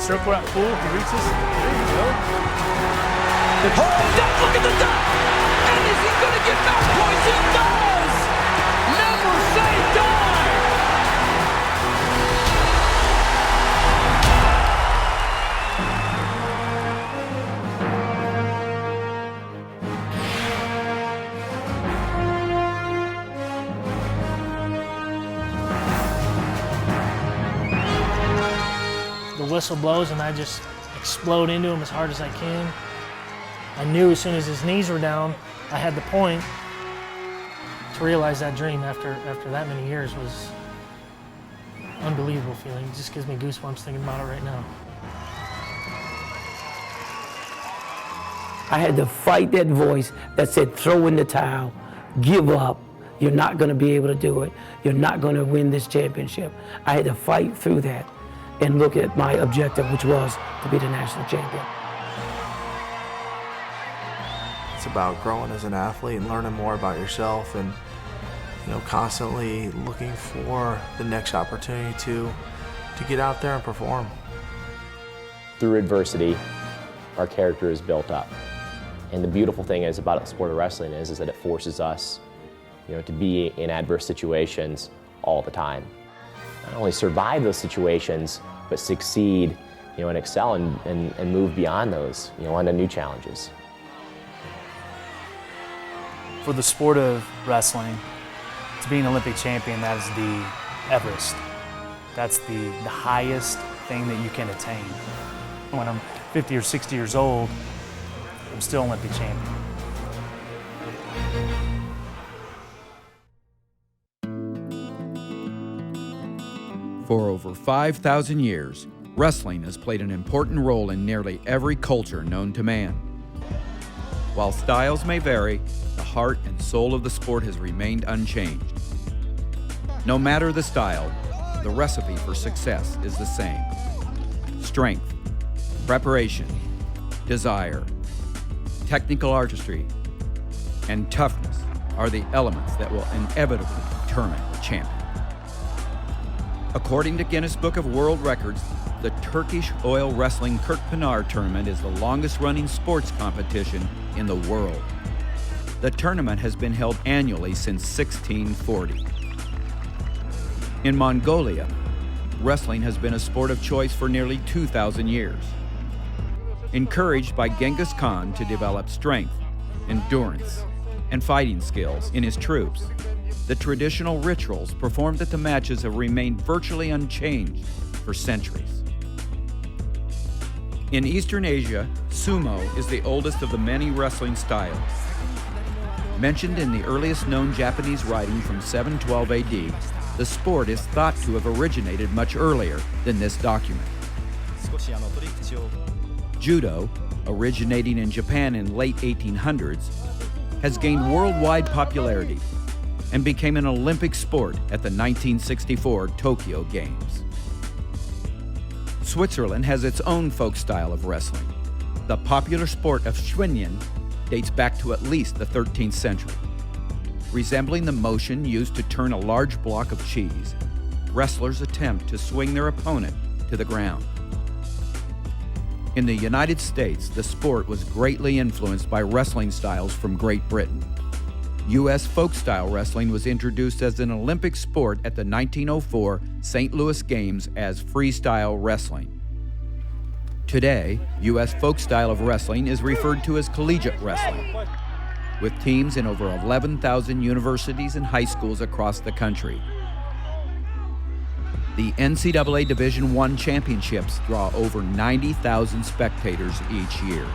circle that pool, he reaches. There you go. Look at the dunk! And is he going to get back points? He does! Never say die! The whistle blows and I just explode into him as hard as I can. I knew as soon as his knees were down, I had the point. To realize that dream after that many years was an unbelievable feeling. It just gives me goosebumps thinking about it right now. I had to fight that voice that said, throw in the towel, give up. You're not going to be able to do it. You're not going to win this championship. I had to fight through that and look at my objective, which was to be the national champion. It's about growing as an athlete and learning more about yourself and, constantly looking for the next opportunity to get out there and perform. Through adversity, our character is built up. And the beautiful thing is about the sport of wrestling is that it forces us, to be in adverse situations all the time. Not only survive those situations, but succeed, and excel and move beyond those, onto new challenges. For the sport of wrestling, to be an Olympic champion, that is the Everest. That's the highest thing that you can attain. When I'm 50 or 60 years old, I'm still Olympic champion. For over 5,000 years, wrestling has played an important role in nearly every culture known to man. While styles may vary, the heart and soul of the sport has remained unchanged. No matter the style, the recipe for success is the same. Strength, preparation, desire, technical artistry, and toughness are the elements that will inevitably determine the champion. According to Guinness Book of World Records, the Turkish Oil Wrestling Kırkpınar tournament is the longest-running sports competition in the world. The tournament has been held annually since 1640. In Mongolia, wrestling has been a sport of choice for nearly 2,000 years. Encouraged by Genghis Khan to develop strength, endurance, and fighting skills in his troops, the traditional rituals performed at the matches have remained virtually unchanged for centuries. In Eastern Asia, sumo is the oldest of the many wrestling styles. Mentioned in the earliest known Japanese writing from 712 AD, the sport is thought to have originated much earlier than this document. Judo, originating in Japan in late 1800s, has gained worldwide popularity and became an Olympic sport at the 1964 Tokyo Games. Switzerland has its own folk style of wrestling. The popular sport of Schwingen dates back to at least the 13th century. Resembling the motion used to turn a large block of cheese, wrestlers attempt to swing their opponent to the ground. In the United States, the sport was greatly influenced by wrestling styles from Great Britain. U.S. folk-style wrestling was introduced as an Olympic sport at the 1904 St. Louis Games as freestyle wrestling. Today, U.S. folk style of wrestling is referred to as collegiate wrestling, with teams in over 11,000 universities and high schools across the country. The NCAA Division I championships draw over 90,000 spectators each year.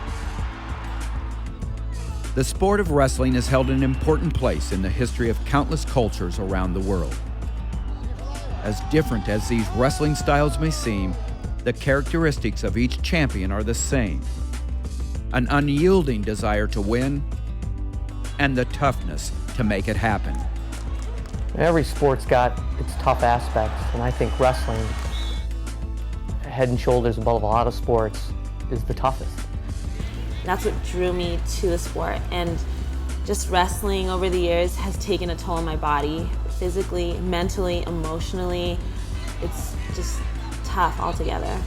The sport of wrestling has held an important place in the history of countless cultures around the world. As different as these wrestling styles may seem, the characteristics of each champion are the same: an unyielding desire to win and the toughness to make it happen. Every sport's got its tough aspects, and I think wrestling, head and shoulders above a lot of sports, is the toughest. That's what drew me to the sport, and just wrestling over the years has taken a toll on my body, physically, mentally, emotionally. It's just tough altogether.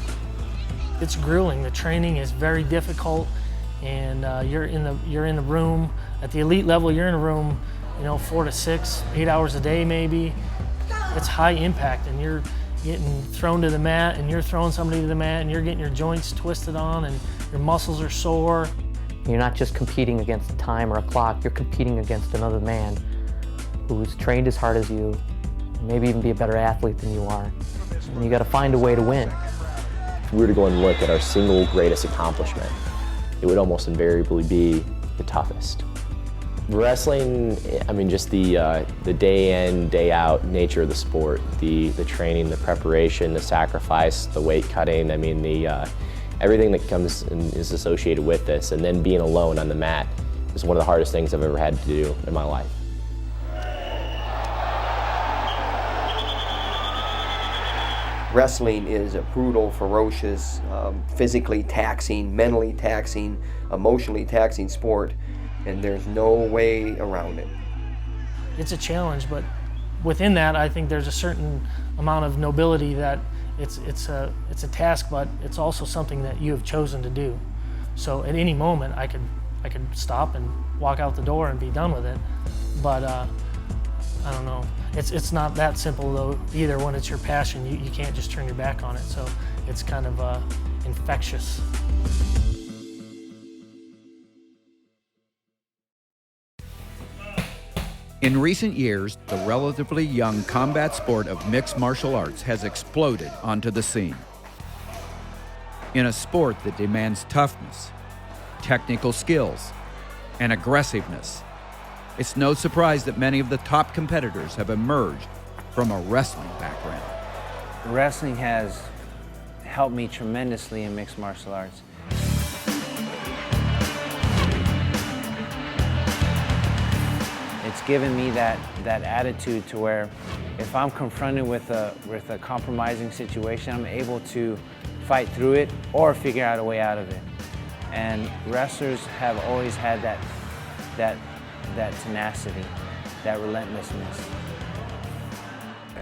It's grueling. The training is very difficult, and you're in the room at the elite level. You're in a room, 4 to 6, 8 hours a day maybe. It's high impact, and you're getting thrown to the mat, and you're throwing somebody to the mat, and you're getting your joints twisted on, and your muscles are sore. You're not just competing against a time or a clock, you're competing against another man who's trained as hard as you, maybe even be a better athlete than you are. And you got to find a way to win. If we were to go and look at our single greatest accomplishment, it would almost invariably be the toughest. Wrestling, I mean, just the day in, day out nature of the sport, the training, the preparation, the sacrifice, the weight cutting, I mean, everything that comes and is associated with this, and then being alone on the mat is one of the hardest things I've ever had to do in my life. Wrestling is a brutal, ferocious, physically taxing, mentally taxing, emotionally taxing sport, and there's no way around it. It's a challenge, but within that, I think there's a certain amount of nobility that it's a task, but it's also something that you have chosen to do. So at any moment, I could stop and walk out the door and be done with it, but I don't know. It's not that simple though either. When it's your passion, you can't just turn your back on it. So it's kind of infectious. In recent years, the relatively young combat sport of mixed martial arts has exploded onto the scene. In a sport that demands toughness, technical skills, and aggressiveness, it's no surprise that many of the top competitors have emerged from a wrestling background. Wrestling has helped me tremendously in mixed martial arts. It's given me that attitude to where if I'm confronted with a compromising situation, I'm able to fight through it or figure out a way out of it. And wrestlers have always had that tenacity, that relentlessness.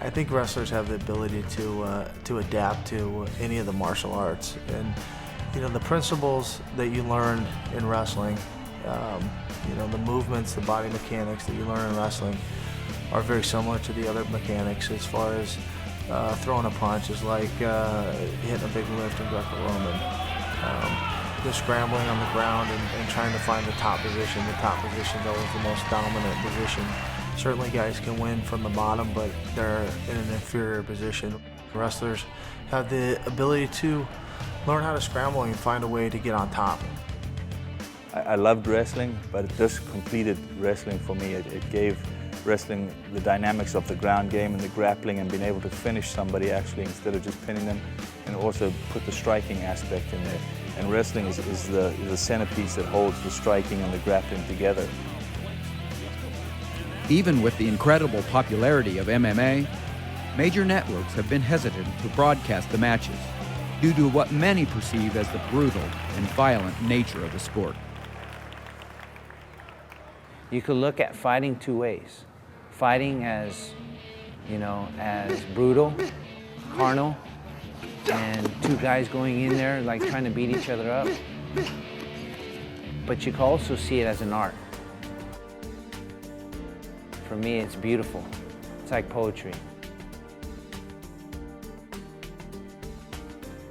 I think wrestlers have the ability to adapt to any of the martial arts, and the principles that you learn in wrestling, the movements, the body mechanics that you learn in wrestling are very similar to the other mechanics as far as throwing a punch is like hitting a big lift in Greco-Roman. The scrambling on the ground and trying to find the top position. The top position is always the most dominant position. Certainly guys can win from the bottom, but they're in an inferior position. Wrestlers have the ability to learn how to scramble and find a way to get on top. I loved wrestling, but this completed wrestling for me. It gave wrestling the dynamics of the ground game and the grappling and being able to finish somebody actually instead of just pinning them, and also put the striking aspect in there. And wrestling is the centerpiece that holds the striking and the grappling together. Even with the incredible popularity of MMA, major networks have been hesitant to broadcast the matches due to what many perceive as the brutal and violent nature of the sport. You could look at fighting two ways. Fighting as, as brutal, carnal, and two guys going in there like trying to beat each other up. But you can also see it as an art. For me, it's beautiful. It's like poetry.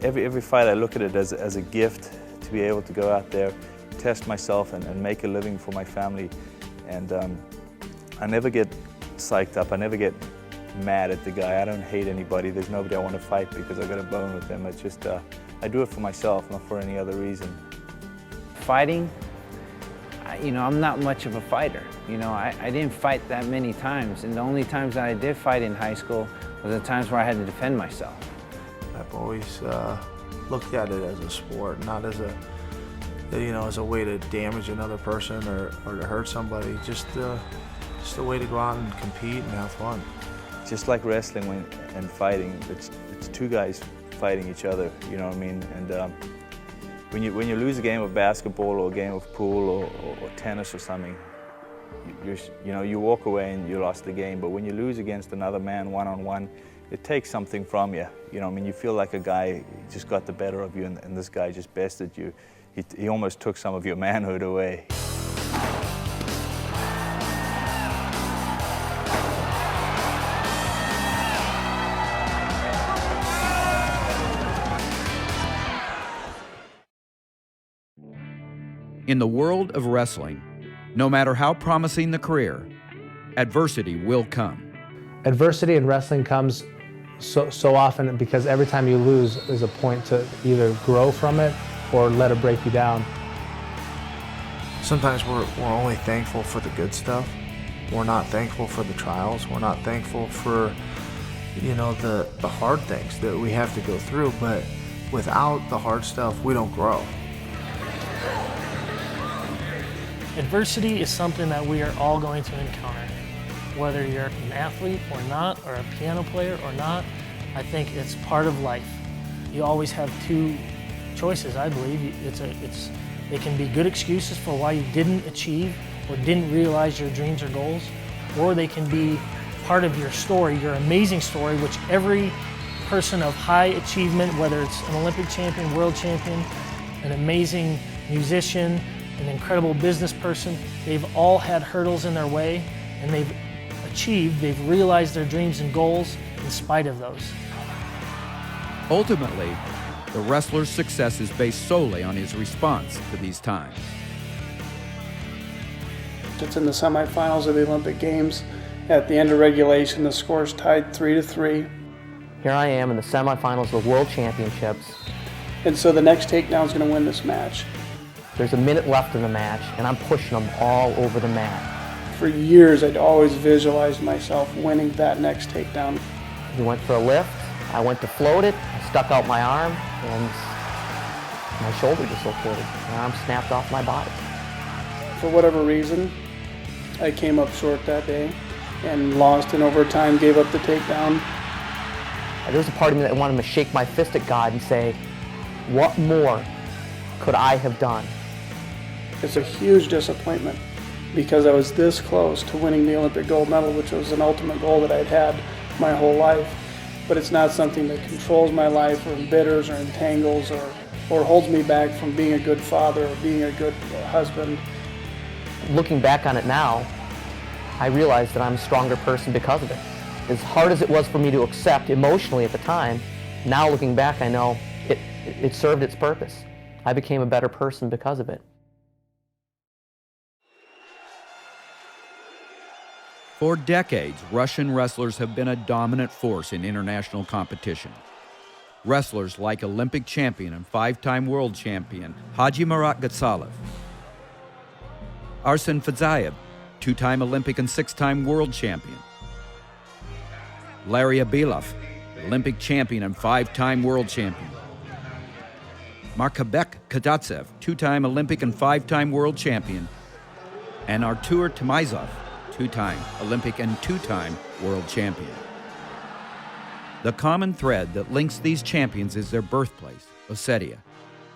Every fight, I look at it as a gift to be able to go out there, test myself, and make a living for my family. And I never get psyched up. I never get mad at the guy. I don't hate anybody. There's nobody I want to fight because I got a bone with them. It's just, I do it for myself, not for any other reason. Fighting, I'm not much of a fighter. I didn't fight that many times, and the only times that I did fight in high school was the times where I had to defend myself. I've always looked at it as a sport, not as a way to damage another person or to hurt somebody. Just a way to go out and compete and have fun. Just like wrestling and fighting, it's two guys fighting each other. You know what I mean? And when you lose a game of basketball or a game of pool or tennis or something, you walk away and you lost the game. But when you lose against another man one-on-one, it takes something from you. You know, I mean, you feel like a guy just got the better of you, and this guy just bested you. He almost took some of your manhood away. In the world of wrestling, no matter how promising the career, adversity will come. Adversity in wrestling comes so often because every time you lose is a point to either grow from it or let it break you down. Sometimes we're only thankful for the good stuff. We're not thankful for the trials. We're not thankful for, you know, the hard things that we have to go through. But without the hard stuff, we don't grow. Adversity is something that we are all going to encounter. Whether you're an athlete or not, or a piano player or not, I think it's part of life. You always have two choices, I believe. They can be good excuses for why you didn't achieve or didn't realize your dreams or goals, or they can be part of your story, your amazing story, which every person of high achievement, whether it's an Olympic champion, world champion, an amazing musician, an incredible business person, they've all had hurdles in their way, and they've realized their dreams and goals in spite of those. Ultimately, the wrestler's success is based solely on his response to these times. It's in the semifinals of the Olympic Games. At the end of regulation, the score's tied 3-3. Here I am in the semifinals of the World Championships. And so the next takedown is going to win this match. There's a minute left in the match, and I'm pushing them all over the mat. For years, I'd always visualized myself winning that next takedown. He went for a lift. I went to float it. I stuck out my arm, and my shoulder dislocated. My arm snapped off my body. For whatever reason, I came up short that day and lost in overtime, gave up the takedown. There was a part of me that wanted to shake my fist at God and say, what more could I have done? It's a huge disappointment because I was this close to winning the Olympic gold medal, which was an ultimate goal that I'd had my whole life. But it's not something that controls my life or embitters or entangles or holds me back from being a good father or being a good husband. Looking back on it now, I realize that I'm a stronger person because of it. As hard as it was for me to accept emotionally at the time, now looking back, I know it served its purpose. I became a better person because of it. For decades, Russian wrestlers have been a dominant force in international competition. Wrestlers like Olympic champion and five-time world champion Haji Marat Gatsalov, Arsen Fadzayev, two-time Olympic and six-time world champion, Larry Abilov, Olympic champion and five-time world champion, Markabek Kadatsev, two-time Olympic and five-time world champion, and Artur Timizov, two-time Olympic and two-time world champion. The common thread that links these champions is their birthplace, Ossetia,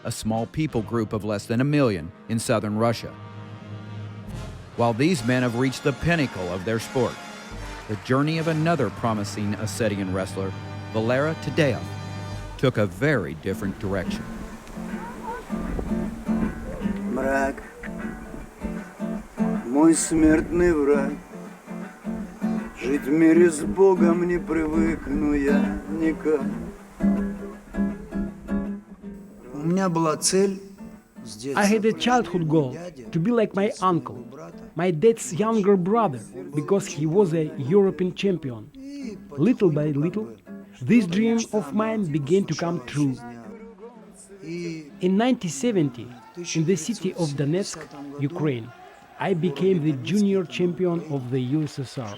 a small people group of less than 1 million in southern Russia. While these men have reached the pinnacle of their sport, the journey of another promising Ossetian wrestler, Valera Tadeev, took a very different direction. Мрак, мой смертный враг. Жить в мире с Богом не привыкну я никак. У меня была цель. I had a childhood goal to be like my uncle, my dad's younger brother, because he was a European champion. Little by little, this dream of mine began to come true. In 1970, in the city of Donetsk, Ukraine, I became the junior champion of the USSR.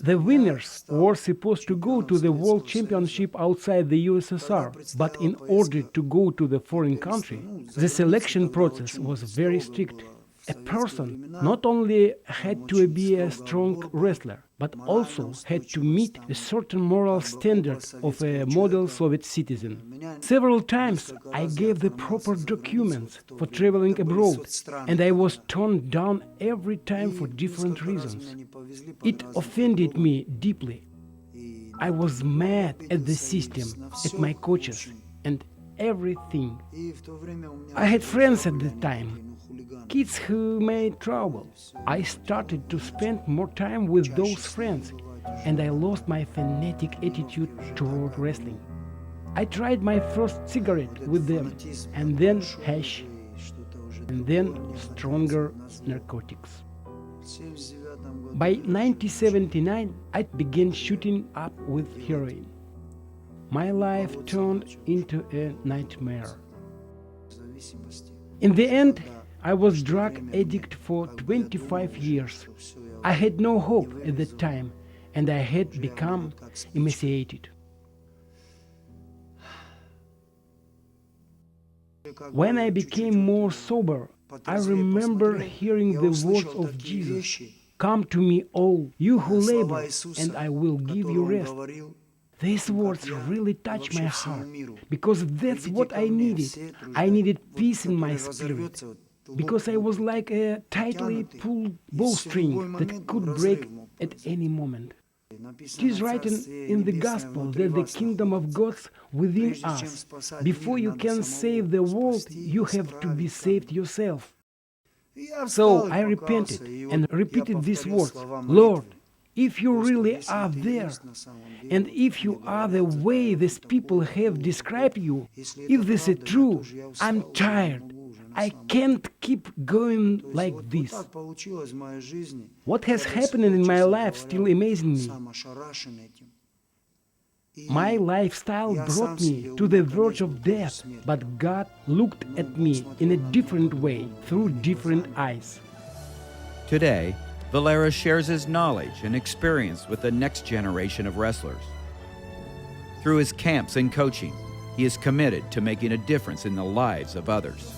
The winners were supposed to go to the World Championship outside the USSR, but in order to go to the foreign country, the selection process was very strict. A person not only had to be a strong wrestler, but also had to meet a certain moral standard of a model Soviet citizen. Several times I gave the proper documents for traveling abroad, and I was turned down every time for different reasons. It offended me deeply. I was mad at the system, at my coaches, and everything. I had friends at the time, kids who made trouble. I started to spend more time with those friends, and I lost my fanatic attitude toward wrestling. I tried my first cigarette with them, and then hash, and then stronger narcotics. By 1979, I began shooting up with heroin. My life turned into a nightmare. In the end, I was drug addict for 25 years. I had no hope at that time, and I had become emaciated. When I became more sober, I remember hearing the words of Jesus, "Come to me all, you who labor, and I will give you rest." These words really touched my heart, because that's what I needed. I needed peace in my spirit, because I was like a tightly pulled bowstring that could break at any moment. It is written in the Gospel that the kingdom of God's within us. Before you can save the world, you have to be saved yourself. So I repented and repeated these words, "Lord, if you really are there, and if you are the way these people have described you, if this is true, I'm tired. I can't keep going like this." What has happened in my life still amazes me. My lifestyle brought me to the verge of death, but God looked at me in a different way, through different eyes. Today, Valera shares his knowledge and experience with the next generation of wrestlers. Through his camps and coaching, he is committed to making a difference in the lives of others.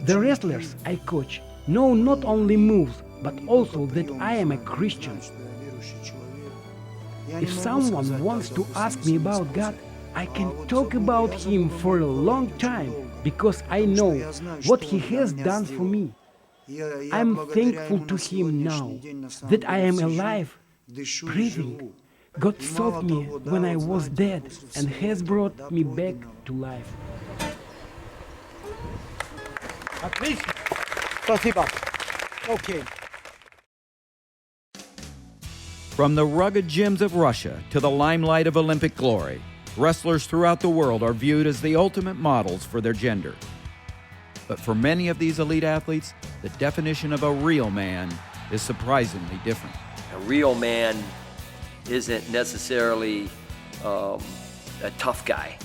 The wrestlers I coach know not only moves, but also that I am a Christian. If someone wants to ask me about God, I can talk about Him for a long time, because I know what He has done for me. I'm thankful to Him now that I am alive, breathing. God saved me when I was dead and has brought me back to life. Отлично. Спасибо. Okay. From the rugged gyms of Russia to the limelight of Olympic glory, wrestlers throughout the world are viewed as the ultimate models for their gender. But for many of these elite athletes, the definition of a real man is surprisingly different. A real man isn't necessarily a tough guy.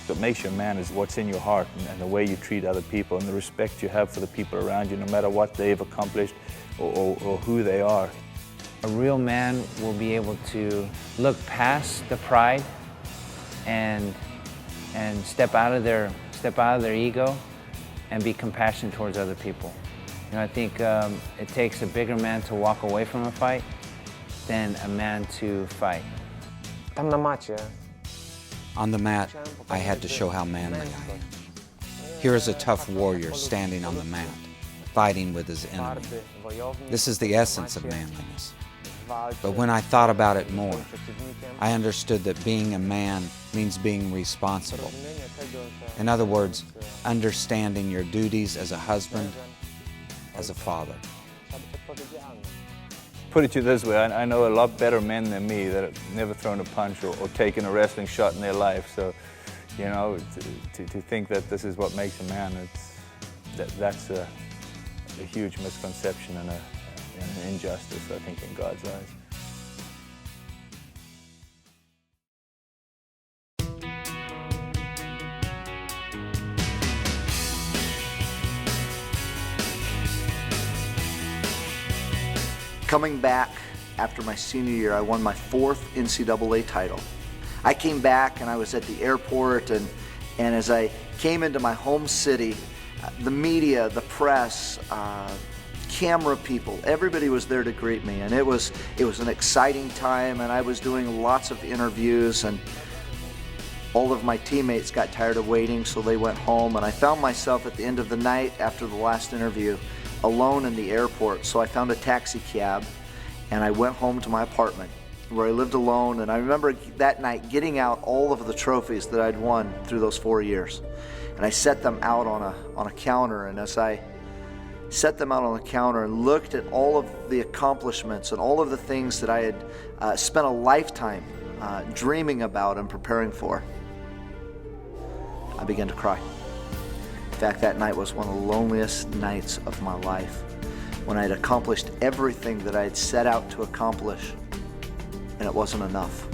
What makes you a man is what's in your heart and the way you treat other people and the respect you have for the people around you, no matter what they've accomplished or who they are. A real man will be able to look past the pride and step out of their ego and be compassionate towards other people. You know, I think it takes a bigger man to walk away from a fight than a man to fight. On the mat, I had to show how manly I am. Here is a tough warrior standing on the mat, fighting with his enemy. This is the essence of manliness. But when I thought about it more, I understood that being a man means being responsible. In other words, understanding your duties as a husband, as a father. Put it to you this way, I know a lot better men than me that have never thrown a punch or taken a wrestling shot in their life. So, you know, to think that this is what makes a man, that's a huge misconception and an injustice, I think, in God's eyes. Coming back after my senior year, I won my 4th NCAA title. I came back and I was at the airport, and as I came into my home city, the media, the press, camera people, everybody was there to greet me, and it was an exciting time, and I was doing lots of interviews, and all of my teammates got tired of waiting, so they went home, and I found myself at the end of the night after the last interview alone in the airport. So I found a taxi cab, and I went home to my apartment where I lived alone, and I remember that night getting out all of the trophies that I'd won through those 4 years. And I set them out on a counter, and as I set them out on the counter and looked at all of the accomplishments and all of the things that I had spent a lifetime dreaming about and preparing for, I began to cry. In fact, that night was one of the loneliest nights of my life, when I had accomplished everything that I had set out to accomplish, and it wasn't enough.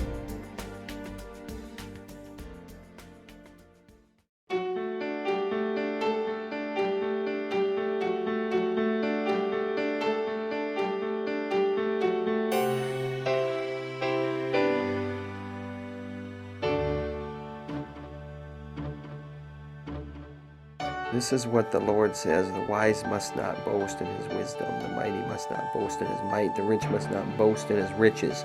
This is what the Lord says: the wise must not boast in his wisdom, the mighty must not boast in his might, the rich must not boast in his riches.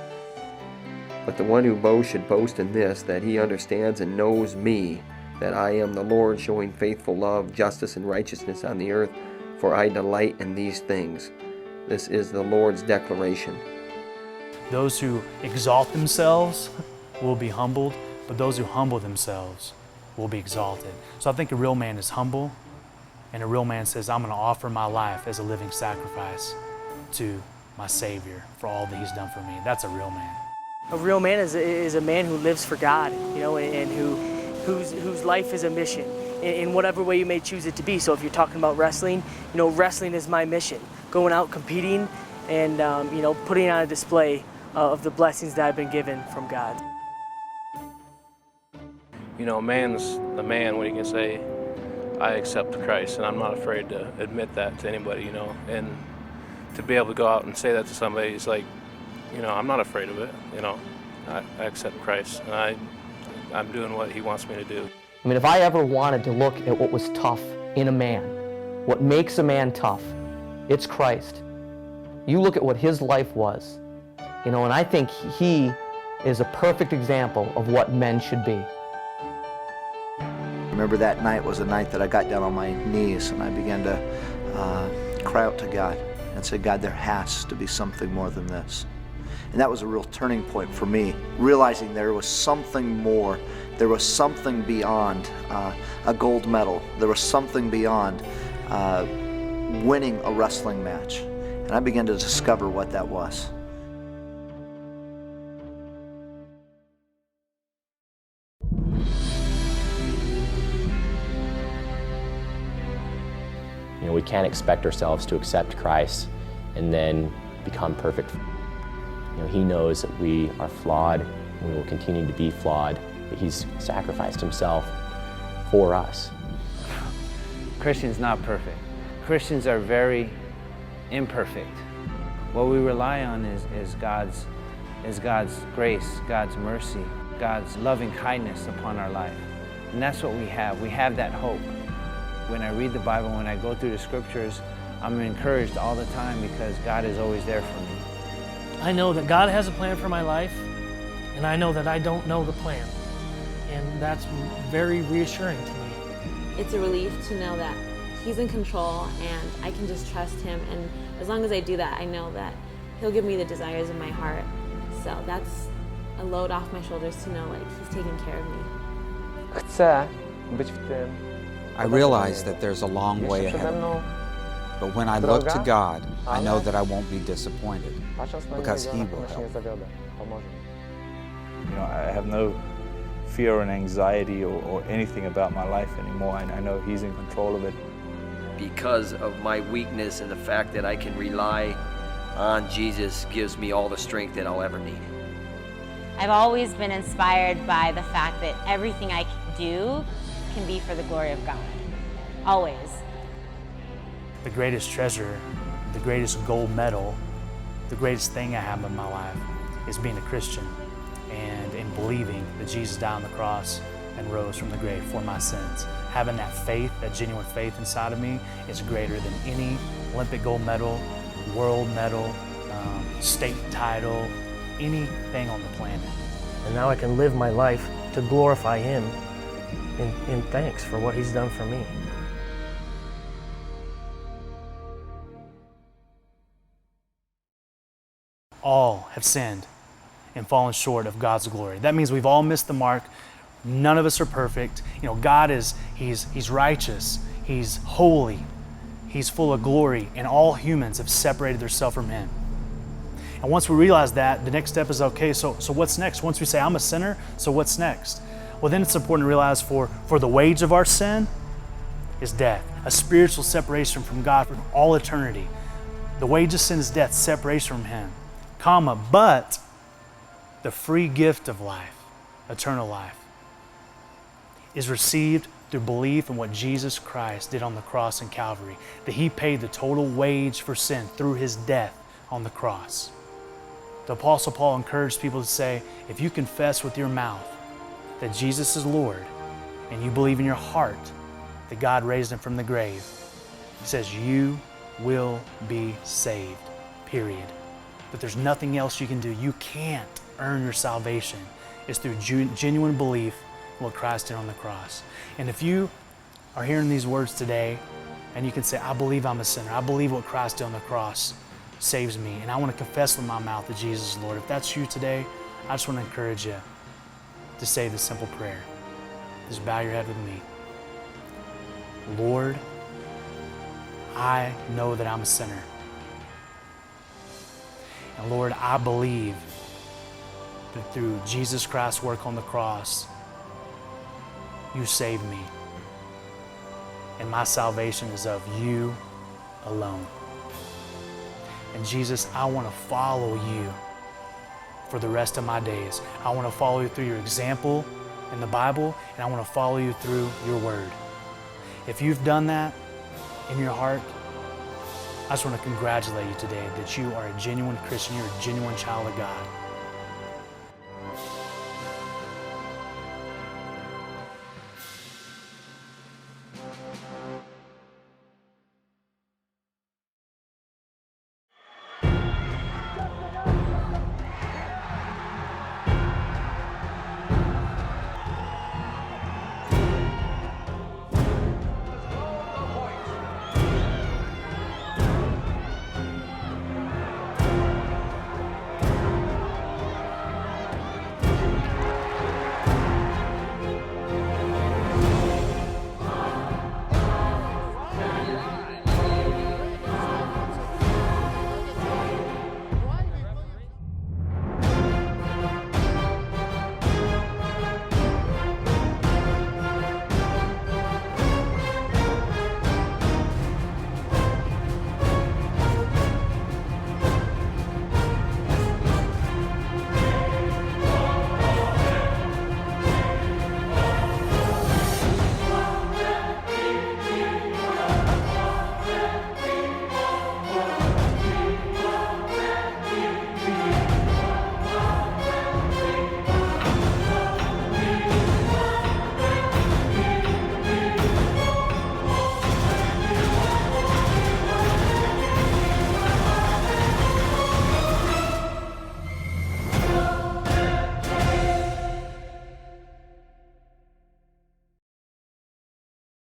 But the one who boasts should boast in this, that he understands and knows me, that I am the Lord, showing faithful love, justice, and righteousness on the earth, for I delight in these things. This is the Lord's declaration. Those who exalt themselves will be humbled, but those who humble themselves will be exalted. So I think a real man is humble, and a real man says, I'm going to offer my life as a living sacrifice to my Savior for all that he's done for me. That's a real man. A real man is a man who lives for God, you know, and whose life is a mission in whatever way you may choose it to be. So if you're talking about wrestling, you know, wrestling is my mission. Going out competing and, you know, putting on a display of the blessings that I've been given from God. You know, man's the man when he can say, I accept Christ, and I'm not afraid to admit that to anybody, you know. And to be able to go out and say that to somebody is like, you know, I'm not afraid of it, you know. I accept Christ, and I'm doing what he wants me to do. I mean, if I ever wanted to look at what was tough in a man, what makes a man tough, it's Christ. You look at what his life was, you know, and I think he is a perfect example of what men should be. I remember that night was a night that I got down on my knees and I began to cry out to God and say, God, there has to be something more than this. And that was a real turning point for me, realizing there was something more. There was something beyond a gold medal. There was something beyond winning a wrestling match. And I began to discover what that was. You know, we can't expect ourselves to accept Christ and then become perfect. You know, he knows that we are flawed and we will continue to be flawed, but he's sacrificed himself for us. Christian's not perfect. Christians are very imperfect. What we rely on is God's grace, God's mercy, God's loving kindness upon our life. And that's what we have. We have that hope. When I read the Bible, when I go through the scriptures, I'm encouraged all the time because God is always there for me. I know that God has a plan for my life, and I know that I don't know the plan. And that's very reassuring to me. It's a relief to know that he's in control and I can just trust him. And as long as I do that, I know that he'll give me the desires of my heart. So that's a load off my shoulders to know like he's taking care of me. I realize that there's a long way ahead of me. But when I look to God, I know that I won't be disappointed because he will help. You know, I have no fear and anxiety or anything about my life anymore. I know he's in control of it. Because of my weakness and the fact that I can rely on Jesus gives me all the strength that I'll ever need. I've always been inspired by the fact that everything I do can be for the glory of God. Always. The greatest treasure, the greatest gold medal, the greatest thing I have in my life is being a Christian and in believing that Jesus died on the cross and rose from the grave for my sins. Having that faith, that genuine faith inside of me is greater than any Olympic gold medal, world medal, state title, anything on the planet. And now I can live my life to glorify him in thanks for what he's done for me. All have sinned and fallen short of God's glory. That means we've all missed the mark. None of us are perfect. You know, God He's righteous. He's holy. He's full of glory, and all humans have separated themselves from Him. And once we realize that, the next step is, okay, so what's next? Once we say, I'm a sinner, so what's next? Well, then it's important to realize for the wage of our sin is death, a spiritual separation from God for all eternity. The wage of sin is death, separation from Him, but the free gift of life, eternal life, is received through belief in what Jesus Christ did on the cross in Calvary, that He paid the total wage for sin through His death on the cross. The Apostle Paul encouraged people to say, if you confess with your mouth that Jesus is Lord and you believe in your heart that God raised Him from the grave, He says you will be saved, period. But there's nothing else you can do. You can't earn your salvation. It's through genuine belief in what Christ did on the cross. And if you are hearing these words today and you can say, I believe I'm a sinner, I believe what Christ did on the cross saves me, and I want to confess with my mouth that Jesus is Lord. If that's you today, I just want to encourage you to say this simple prayer. Just bow your head with me. Lord, I know that I'm a sinner. And Lord, I believe that through Jesus Christ's work on the cross, you saved me. And my salvation is of you alone. And Jesus, I want to follow you for the rest of my days. I want to follow you through your example in the Bible, and I want to follow you through your word. If you've done that in your heart, I just want to congratulate you today that you are a genuine Christian, you're a genuine child of God.